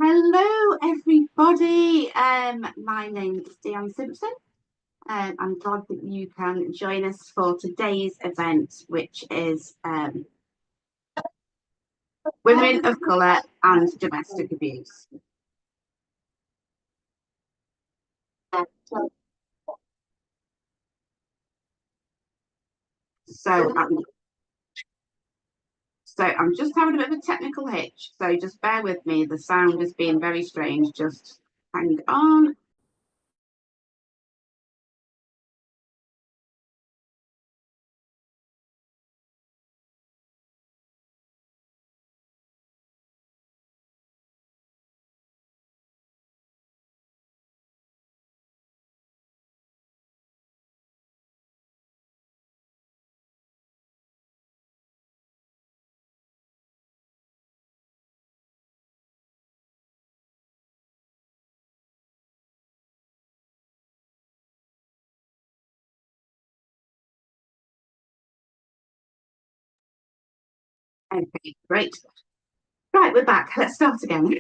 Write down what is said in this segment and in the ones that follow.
Hello, everybody. My name is Dion Simpson. I'm glad that you can join us for today's event, which is Women of Colour and Domestic Abuse. So, I'm just having a bit of a technical hitch. So just bear with me. The sound is being very strange. Just hang on. Okay, great. Right, we're back. Let's start again.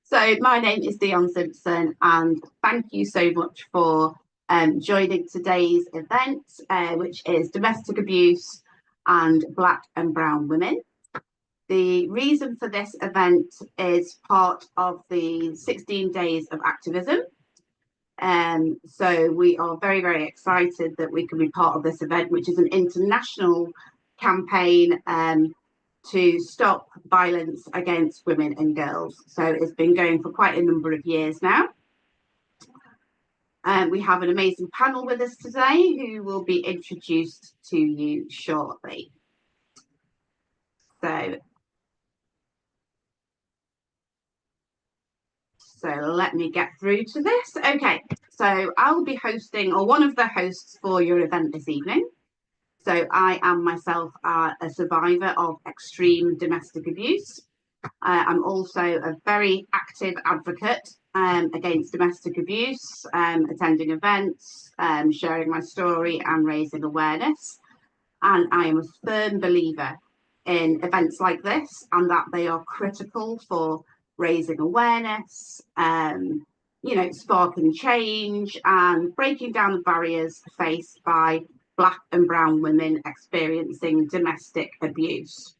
So my name is Dion Simpson, and thank you so much for joining today's event, which is Domestic Abuse and Black and Brown Women. The reason for this event is part of the 16 days of activism. So we are very, very excited that we can be part of this event, which is an international campaign to stop violence against women and girls. So it's been going for quite a number of years now. We have an amazing panel with us today who will be introduced to you shortly. So let me get through to this. Okay, so I'll be hosting, or one of the hosts for your event this evening. So I am myself a survivor of extreme domestic abuse. I'm also a very active advocate against domestic abuse, attending events, sharing my story and raising awareness. And I am a firm believer in events like this and that they are critical for raising awareness, sparking change and breaking down the barriers faced by Black and brown women experiencing domestic abuse.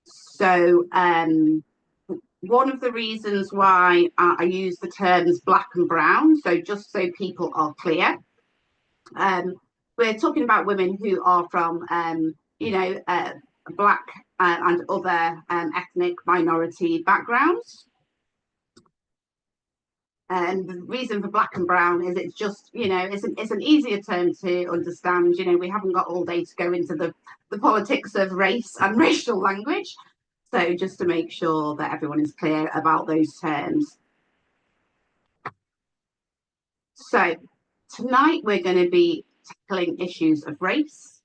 So one of the reasons why I use the terms Black and brown, so just so people are clear, we're talking about women who are from, Black and other ethnic minority backgrounds. And the reason for Black and brown is it's just, it's an easier term to understand. We haven't got all day to go into the politics of race and racial language. So just to make sure that everyone is clear about those terms. So tonight we're going to be tackling issues of race,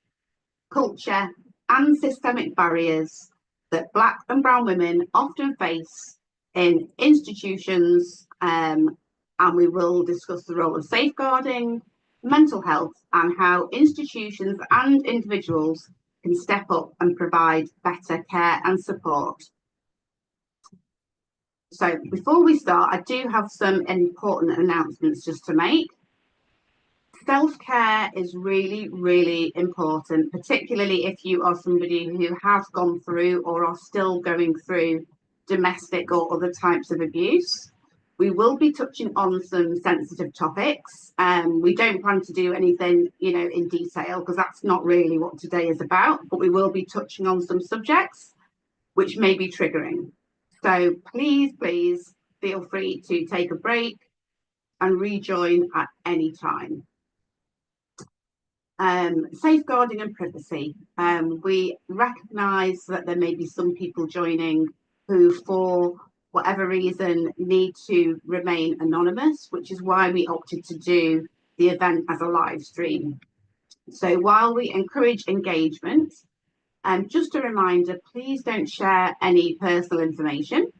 culture, and systemic barriers that Black and brown women often face in institutions, and we will discuss the role of safeguarding, mental health, and how institutions and individuals can step up and provide better care and support. So before we start, I do have some important announcements just to make. Self-care is really, really important, particularly if you are somebody who has gone through or are still going through domestic or other types of abuse. We will be touching on some sensitive topics. We don't plan to do anything, in detail, because that's not really what today is about, but we will be touching on some subjects which may be triggering. So please feel free to take a break and rejoin at any time. Safeguarding and privacy. We recognise that there may be some people joining who, for whatever reason, need to remain anonymous, which is why we opted to do the event as a live stream. So while we encourage engagement, just a reminder, please don't share any personal information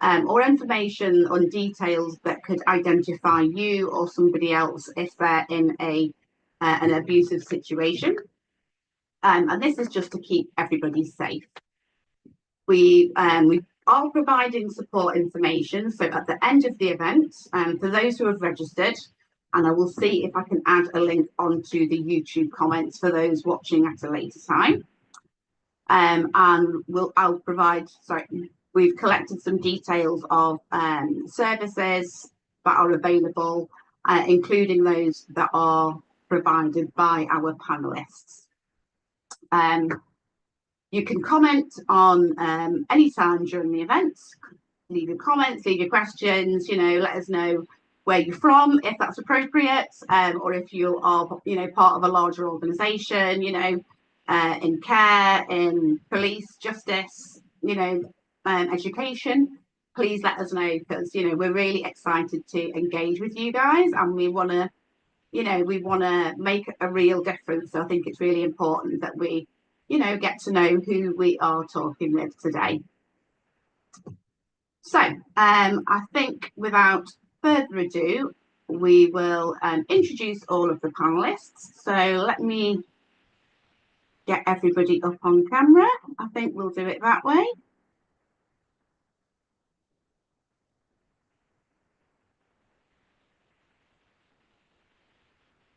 or information on details that could identify you or somebody else if they're in an abusive situation. And this is just to keep everybody safe. We are providing support information. So at the end of the event, for those who have registered, and I will see if I can add a link onto the YouTube comments for those watching at a later time. And I'll provide, sorry, we've collected some details of services that are available, including those that are provided by our panelists. You can comment on any time during the event, leave your comments, leave your questions, let us know where you're from, if that's appropriate, or if you are, part of a larger organisation, in care, in police, justice, education, please let us know, because, we're really excited to engage with you guys, and we want to make a real difference. So I think it's really important that we, get to know who we are talking with today. So I think without further ado, we will introduce all of the panelists. So let me get everybody up on camera. I think we'll do it that way.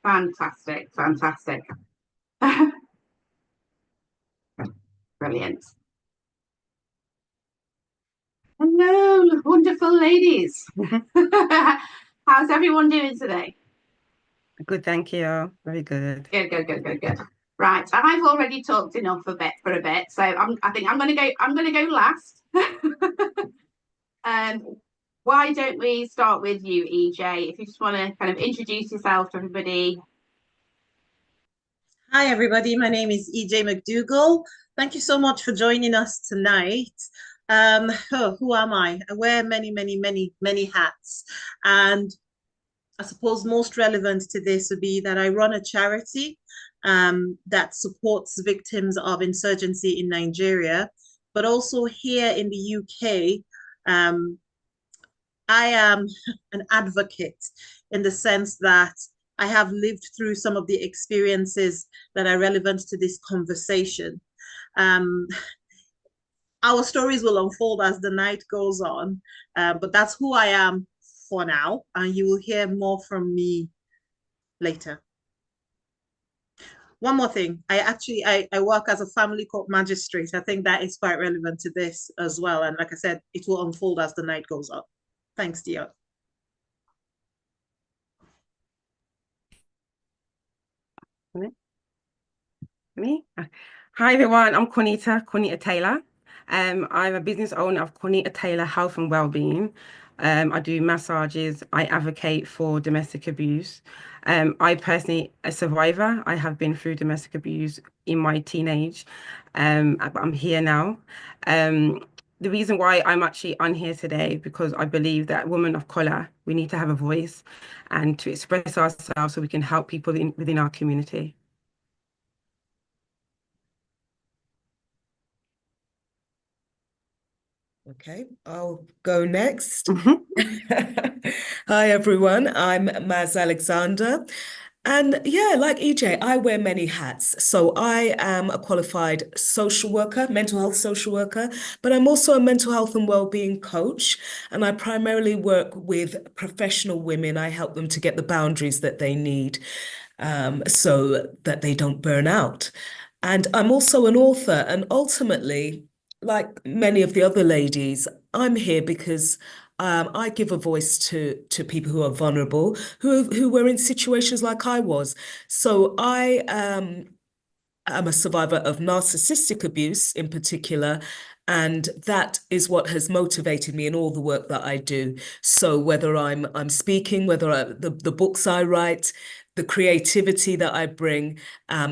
Fantastic, fantastic. Brilliant. Hello, wonderful ladies. How's everyone doing today? Good, thank you. Very good. Good. Right, I've already talked enough for a bit, so I think I'm gonna go last. Why don't we start with you, EJ? If you just want to kind of introduce yourself to everybody. Hi, everybody. My name is EJ McDougall. Thank you so much for joining us tonight. Who am I? I wear many hats. And I suppose most relevant to this would be that I run a charity that supports victims of insurgency in Nigeria, but also here in the UK. I am an advocate in the sense that I have lived through some of the experiences that are relevant to this conversation. Our stories will unfold as the night goes on, but that's who I am for now, and you will hear more from me later. One more thing, I work as a family court magistrate. I think that is quite relevant to this as well, and like I said, it will unfold as the night goes on. Thanks, dear. Me? Hi, everyone. I'm Cornita Taylor. I'm a business owner of Cornita Taylor Health and Wellbeing. I do massages. I advocate for domestic abuse. I personally, a survivor, I have been through domestic abuse in my teenage, but I'm here now. The reason why I'm actually on here today, because I believe that women of color, we need to have a voice and to express ourselves so we can help people within our community. Okay, I'll go next. Hi, everyone. I'm Maz Alexander. And yeah, like EJ, I wear many hats. So I am a qualified social worker, mental health social worker, but I'm also a mental health and well-being coach. And I primarily work with professional women. I help them to get the boundaries that they need, so that they don't burn out. And I'm also an author, and ultimately, like many of the other ladies, I'm here because I give a voice to people who are vulnerable, who were in situations like I was. So I am a survivor of narcissistic abuse in particular, and that is what has motivated me in all the work that I do. So whether I'm speaking, the books I write, the creativity that I bring,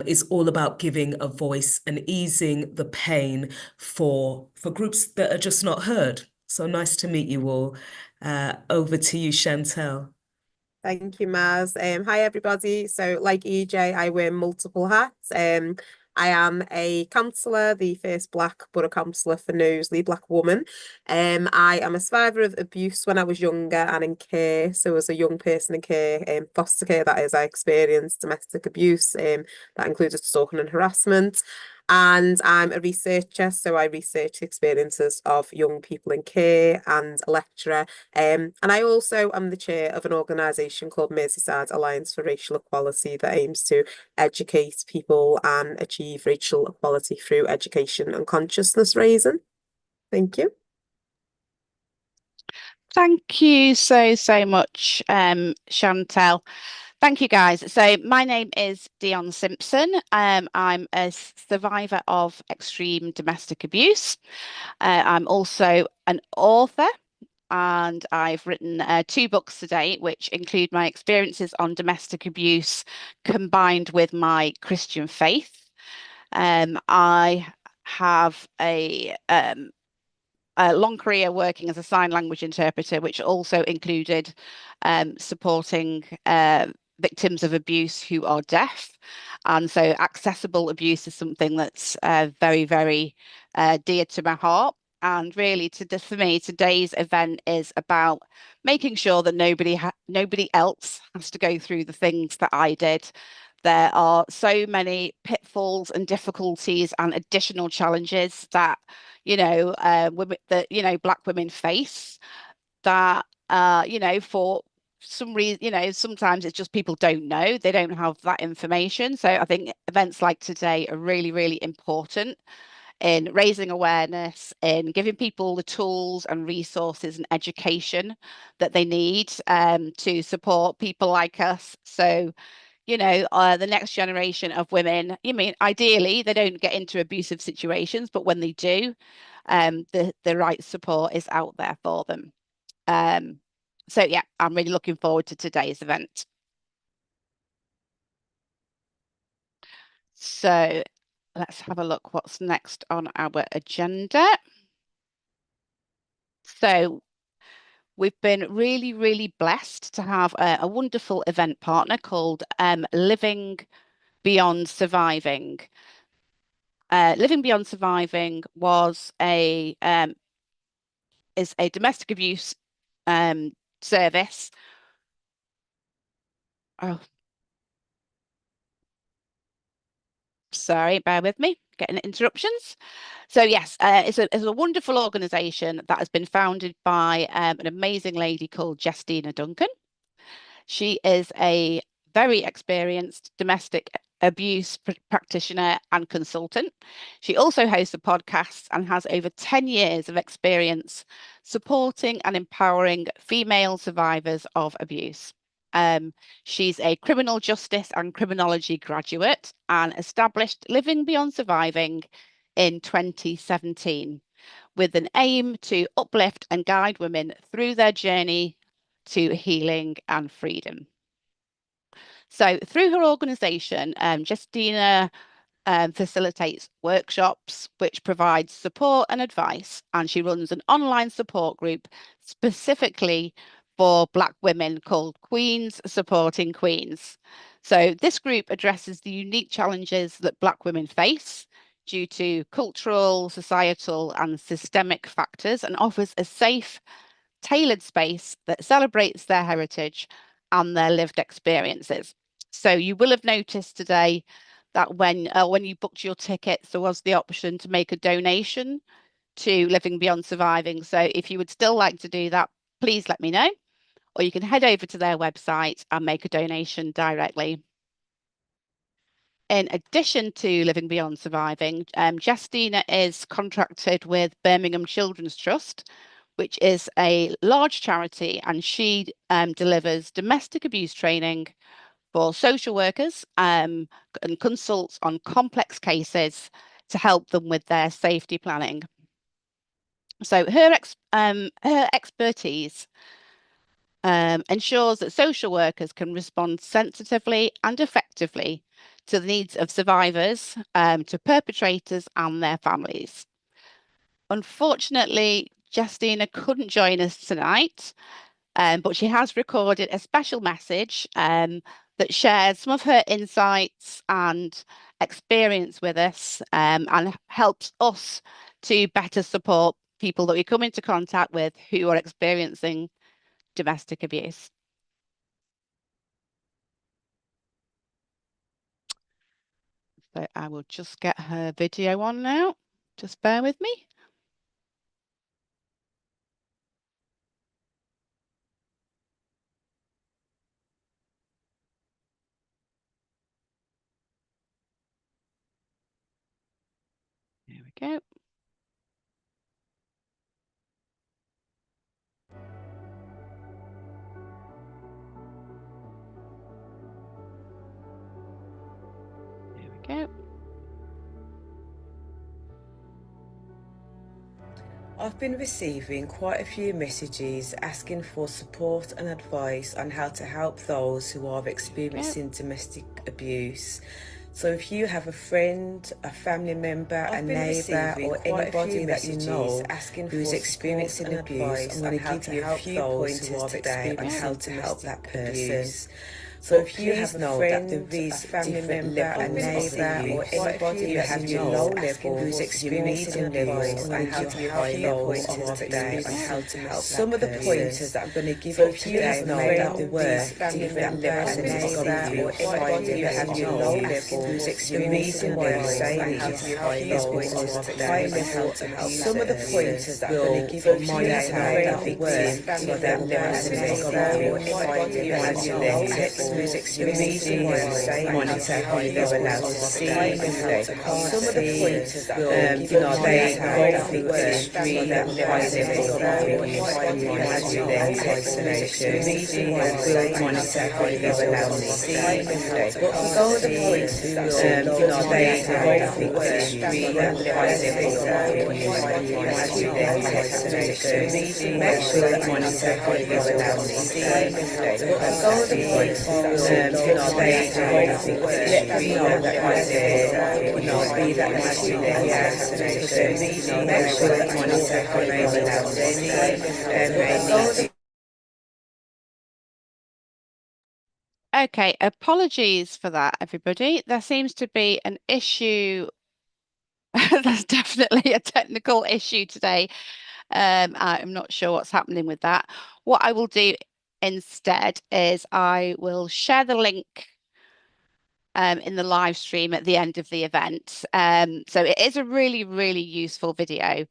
is all about giving a voice and easing the pain for groups that are just not heard. So nice to meet you all. Over to you, Chantel. Thank you, Maz. Hi, everybody. So, like EJ, I wear multiple hats. I am a counsellor, the first Black borough counsellor for Knowsley, Black woman. I am a survivor of abuse when I was younger and in care. So, as a young person in care, foster care, that is, I experienced domestic abuse. That included stalking and harassment. And I'm a researcher, so I research the experiences of young people in care and a lecturer. And I also am the chair of an organisation called Merseyside Alliance for Racial Equality that aims to educate people and achieve racial equality through education and consciousness raising. Thank you. Thank you so much, Chantel. Thank you, guys. So my name is Dion Simpson. I'm a survivor of extreme domestic abuse. I'm also an author, and I've written 2 books to date, which include my experiences on domestic abuse combined with my Christian faith. I have a long career working as a sign language interpreter, which also included supporting victims of abuse who are deaf. And so accessible abuse is something that's very, very dear to my heart. And really, for me, today's event is about making sure that nobody else has to go through the things that I did. There are so many pitfalls and difficulties and additional challenges that women that Black women face that for some reason, sometimes it's just people don't know, they don't have that information. So I think events like today are really, really important in raising awareness, in giving people the tools and resources and education that they need to support people like us. So the next generation of women, ideally they don't get into abusive situations, but when they do, the right support is out there for them. So yeah, I'm really looking forward to today's event. So let's have a look what's next on our agenda. So we've been really, really blessed to have a wonderful event partner called Living Beyond Surviving. Living Beyond Surviving is a domestic abuse service. Oh, sorry, bear with me, getting interruptions. So yes, it's a wonderful organisation that has been founded by an amazing lady called Justina Duncan. She is a very experienced domestic abuse practitioner and consultant. She also hosts a podcast and has over 10 years of experience supporting and empowering female survivors of abuse. She's a criminal justice and criminology graduate and established Living Beyond Surviving in 2017 with an aim to uplift and guide women through their journey to healing and freedom. So through her organisation, Justina facilitates workshops which provide support and advice, and she runs an online support group specifically for Black women called Queens Supporting Queens. So this group addresses the unique challenges that Black women face due to cultural, societal and systemic factors, and offers a safe, tailored space that celebrates their heritage and their lived experiences. So you will have noticed today that when you booked your tickets, there was the option to make a donation to Living Beyond Surviving. So if you would still like to do that, please let me know, or you can head over to their website and make a donation directly. In addition to Living Beyond Surviving, Justina is contracted with Birmingham Children's Trust, which is a large charity, and she delivers domestic abuse training for social workers and consults on complex cases to help them with their safety planning. So her expertise ensures that social workers can respond sensitively and effectively to the needs of survivors, to perpetrators and their families. Unfortunately, Justina couldn't join us tonight, but she has recorded a special message that shares some of her insights and experience with us, and helps us to better support people that we come into contact with who are experiencing domestic abuse. So I will just get her video on now. Just bear with me. There we go. There we go. I've been receiving quite a few messages asking for support and advice on how to help those who are experiencing domestic abuse. So if you have a friend, a family member, a neighbour, or anybody that you know who's experiencing abuse, I'm going to give you a few pointers today on how to help that person. So if you have know that there is a family member, a neighbour, or anybody that you know who's experiencing abuse, and how to help those today on how to help some of the pointers that I'm going to give you today may not work if that person is going through, or anybody that you know who's experiencing abuse, and how to help those today on how to help. Some of the pointers that I'm going to give you today may not work if that person is going through, or anybody that you know who's experiencing monitor how they're allowed to see some of the pointers that you know they go through extreme high levels of as you then text messages will monitor how they're allowed to see but for those points you know they go through extreme high levels of as you then text messages make sure that monitor how they're allowed to see but for those points you know, they go through extreme you know, be that much in their yes, make sure that monitor how they're allowed to see Okay, apologies for that, everybody. There seems to be an issue. There's definitely a technical issue today. I'm not sure what's happening with that. What I will do instead is I will share the link in the live stream at the end of the event. So it is a really, really useful video.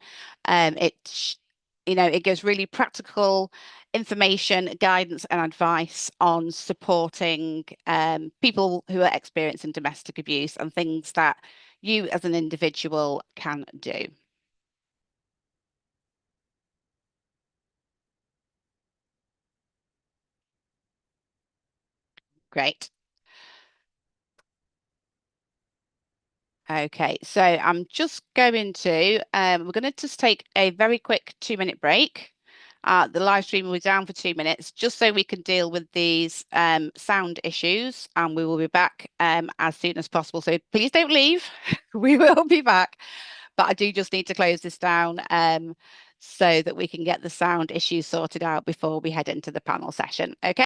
It gives really practical information, guidance, and advice on supporting people who are experiencing domestic abuse and things that you as an individual can do. Great. Okay, so I'm just going to, we're going to just take a very quick 2-minute break. The live stream will be down for 2 minutes just so we can deal with these sound issues, and we will be back as soon as possible. So please don't leave. We will be back, but I do just need to close this down so that we can get the sound issues sorted out before we head into the panel session. Okay.